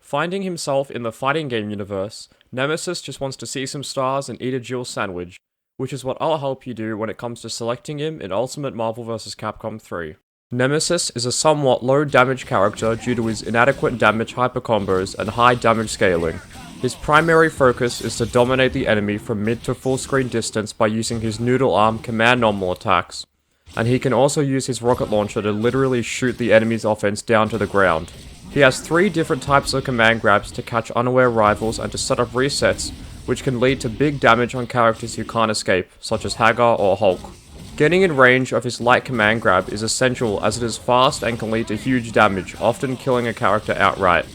Finding himself in the fighting game universe, Nemesis just wants to see some stars and eat a Jill sandwich, which is what I'll help you do when it comes to selecting him in Ultimate Marvel vs. Capcom 3. Nemesis is a somewhat low damage character due to his inadequate damage hyper combos and high damage scaling. His primary focus is to dominate the enemy from mid to full screen distance by using his noodle arm command normal attacks, and he can also use his rocket launcher to literally shoot the enemy's offense down to the ground. He has 3 different types of command grabs to catch unaware rivals and to set up resets, which can lead to big damage on characters who can't escape, such as Hagar or Hulk. Getting in range of his light command grab is essential as it is fast and can lead to huge damage, often killing a character outright.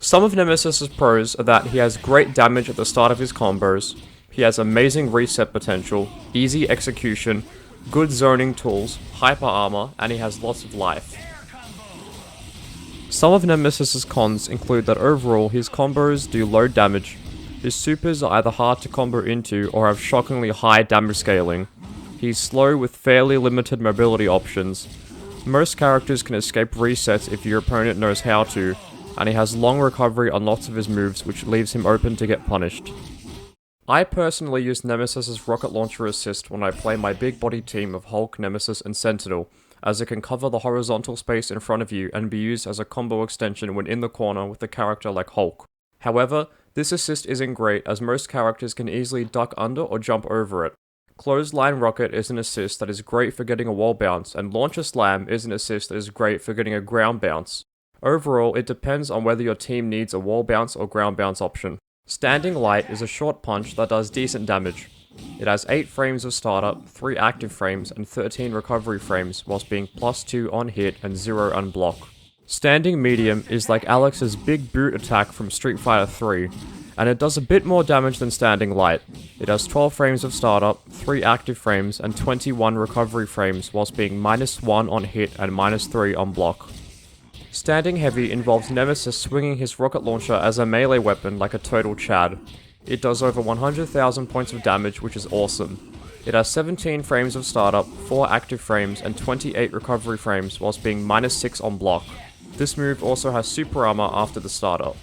Some of Nemesis' pros are that he has great damage at the start of his combos, he has amazing reset potential, easy execution, good zoning tools, hyper armor, and he has lots of life. Some of Nemesis' cons include that overall his combos do low damage, his supers are either hard to combo into or have shockingly high damage scaling, he's slow with fairly limited mobility options, most characters can escape resets if your opponent knows how to, and he has long recovery on lots of his moves which leaves him open to get punished. I personally use Nemesis' rocket launcher assist when I play my big body team of Hulk, Nemesis, and Sentinel, as it can cover the horizontal space in front of you and be used as a combo extension when in the corner with a character like Hulk. However, this assist isn't great as most characters can easily duck under or jump over it. Clothesline Rocket is an assist that is great for getting a wall bounce, and Launcher Slam is an assist that is great for getting a ground bounce. Overall, it depends on whether your team needs a wall bounce or ground bounce option. Standing Light is a short punch that does decent damage. It has 8 frames of startup, 3 active frames, and 13 recovery frames, whilst being +2 on hit and 0 on block. Standing Medium is like Alex's big boot attack from Street Fighter 3, and it does a bit more damage than Standing Light. It has 12 frames of startup, 3 active frames, and 21 recovery frames, whilst being -1 on hit and -3 on block. Standing Heavy involves Nemesis swinging his rocket launcher as a melee weapon like a total Chad. It does over 100,000 points of damage, which is awesome. It has 17 frames of startup, 4 active frames, and 28 recovery frames, whilst being -6 on block. This move also has super armor after the startup.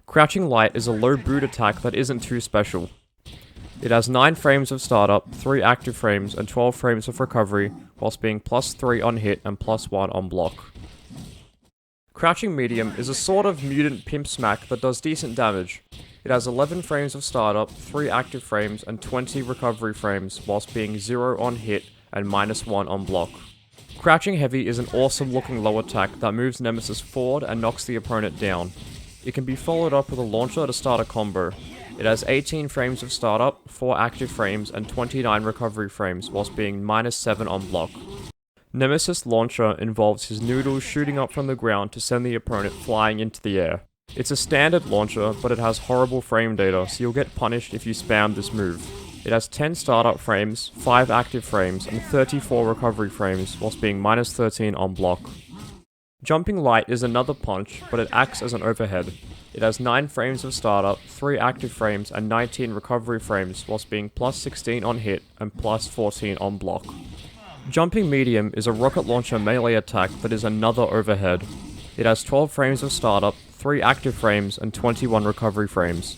Crouching Light is a low boot attack that isn't too special. It has 9 frames of startup, 3 active frames, and 12 frames of recovery, whilst being +3 on hit and +1 on block. Crouching Medium is a sort of mutant pimp smack that does decent damage. It has 11 frames of startup, 3 active frames, and 20 recovery frames, whilst being 0 on hit and -1 on block. Crouching Heavy is an awesome looking low attack that moves Nemesis forward and knocks the opponent down. It can be followed up with a launcher to start a combo. It has 18 frames of startup, 4 active frames, and 29 recovery frames, whilst being -7 on block. Nemesis Launcher involves his noodles shooting up from the ground to send the opponent flying into the air. It's a standard launcher, but it has horrible frame data, so you'll get punished if you spam this move. It has 10 startup frames, 5 active frames, and 34 recovery frames, whilst being -13 on block. Jumping Light is another punch, but it acts as an overhead. It has 9 frames of startup, 3 active frames, and 19 recovery frames, whilst being +16 on hit and +14 on block. Jumping Medium is a rocket launcher melee attack that is another overhead. It has 12 frames of startup, 3 active frames, and 21 recovery frames.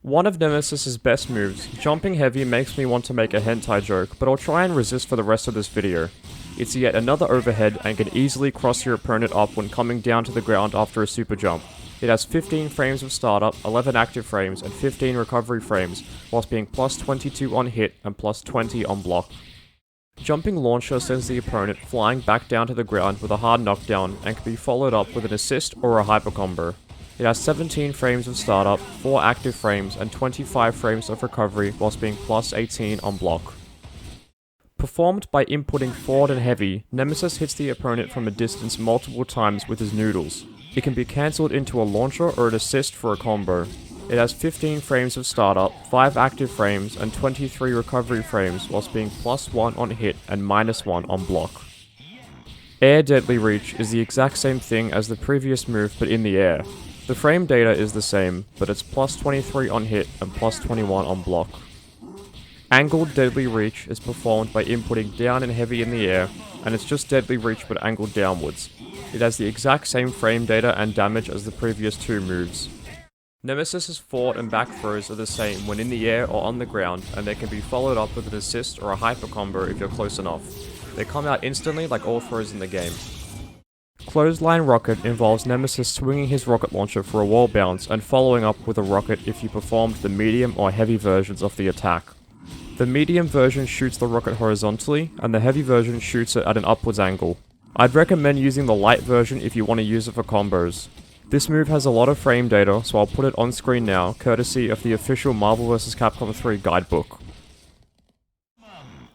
One of Nemesis' best moves, Jumping Heavy, makes me want to make a hentai joke, but I'll try and resist for the rest of this video. It's yet another overhead and can easily cross your opponent up when coming down to the ground after a super jump. It has 15 frames of startup, 11 active frames, and 15 recovery frames, whilst being +22 on hit and +20 on block. Jumping Launcher sends the opponent flying back down to the ground with a hard knockdown and can be followed up with an assist or a hyper combo. It has 17 frames of startup, 4 active frames, and 25 frames of recovery, whilst being +18 on block. Performed by inputting forward and heavy, Nemesis hits the opponent from a distance multiple times with his noodles. It can be cancelled into a launcher or an assist for a combo. It has 15 frames of startup, 5 active frames, and 23 recovery frames, whilst being +1 on hit and -1 on block. Air Deadly Reach is the exact same thing as the previous move but in the air. The frame data is the same, but it's +23 on hit and +21 on block. Angled Deadly Reach is performed by inputting down and heavy in the air, and it's just Deadly Reach but angled downwards. It has the exact same frame data and damage as the previous two moves. Nemesis's forward and back throws are the same when in the air or on the ground, and they can be followed up with an assist or a hyper combo if you're close enough. They come out instantly like all throws in the game. Clothesline Rocket involves Nemesis swinging his rocket launcher for a wall bounce and following up with a rocket if you performed the medium or heavy versions of the attack. The medium version shoots the rocket horizontally, and the heavy version shoots it at an upwards angle. I'd recommend using the light version if you want to use it for combos. This move has a lot of frame data, so I'll put it on screen now, courtesy of the official Marvel vs. Capcom 3 guidebook.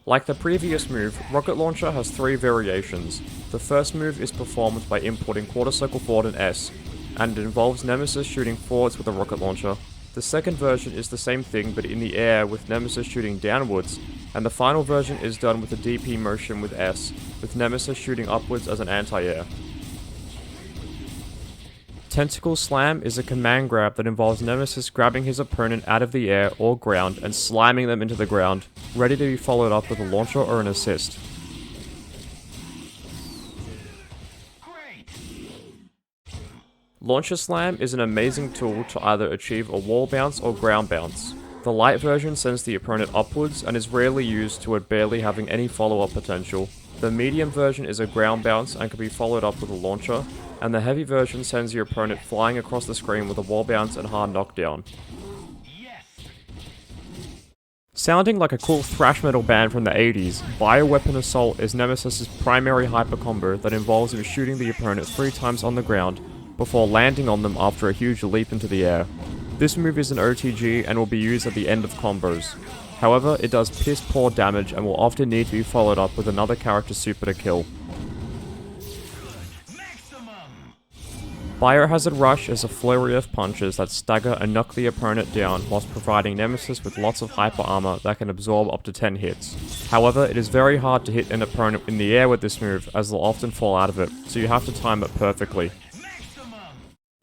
Like the previous move, Rocket Launcher has 3 variations. The first move is performed by inputting quarter circle forward and S, and it involves Nemesis shooting forwards with a rocket launcher. The second version is the same thing but in the air with Nemesis shooting downwards, and the final version is done with a DP motion with S, with Nemesis shooting upwards as an anti-air. Tentacle Slam is a command grab that involves Nemesis grabbing his opponent out of the air or ground and slamming them into the ground, ready to be followed up with a launcher or an assist. Launcher Slam is an amazing tool to either achieve a wall bounce or ground bounce. The light version sends the opponent upwards and is rarely used to it barely having any follow-up potential. The medium version is a ground bounce and can be followed up with a launcher, and the heavy version sends your opponent flying across the screen with a wall bounce and hard knockdown. Sounding like a cool thrash metal band from the 80s, Bioweapon Assault is Nemesis' primary hyper combo that involves him shooting the opponent 3 times on the ground before landing on them after a huge leap into the air. This move is an OTG and will be used at the end of combos. However, it does piss poor damage and will often need to be followed up with another character's super to kill. Biohazard Rush is a flurry of punches that stagger and knock the opponent down whilst providing Nemesis with lots of hyper armor that can absorb up to 10 hits. However, it is very hard to hit an opponent in the air with this move as they'll often fall out of it, so you have to time it perfectly.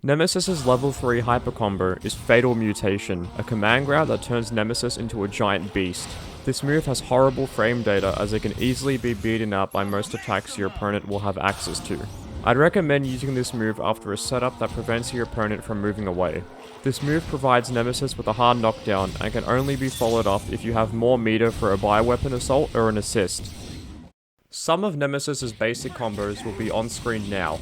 Nemesis' level 3 hyper combo is Fatal Mutation, a command grab that turns Nemesis into a giant beast. This move has horrible frame data as it can easily be beaten out by most attacks your opponent will have access to. I'd recommend using this move after a setup that prevents your opponent from moving away. This move provides Nemesis with a hard knockdown and can only be followed up if you have more meter for a bioweapon assault or an assist. Some of Nemesis' basic combos will be on screen now.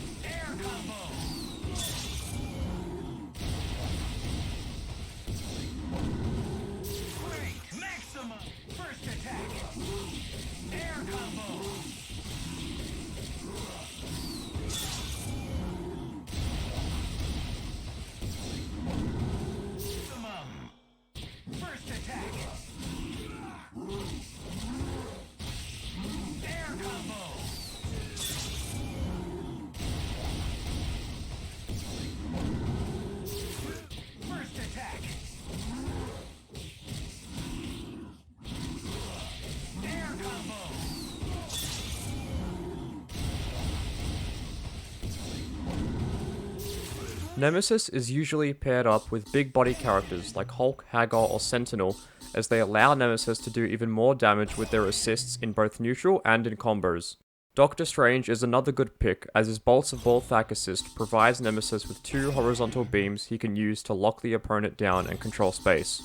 Nemesis is usually paired up with big body characters like Hulk, Hagar, or Sentinel, as they allow Nemesis to do even more damage with their assists in both neutral and in combos. Doctor Strange is another good pick, as his Bolts of Balthak assist provides Nemesis with 2 horizontal beams he can use to lock the opponent down and control space.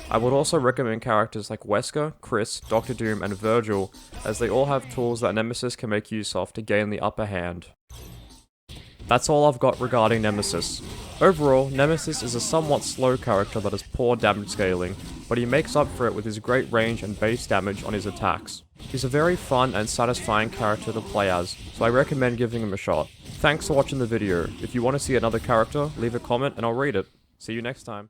I would also recommend characters like Wesker, Chris, Doctor Doom, and Virgil, as they all have tools that Nemesis can make use of to gain the upper hand. That's all I've got regarding Nemesis. Overall, Nemesis is a somewhat slow character that has poor damage scaling, but he makes up for it with his great range and base damage on his attacks. He's a very fun and satisfying character to play as, so I recommend giving him a shot. Thanks for watching the video. If you want to see another character, leave a comment and I'll read it. See you next time.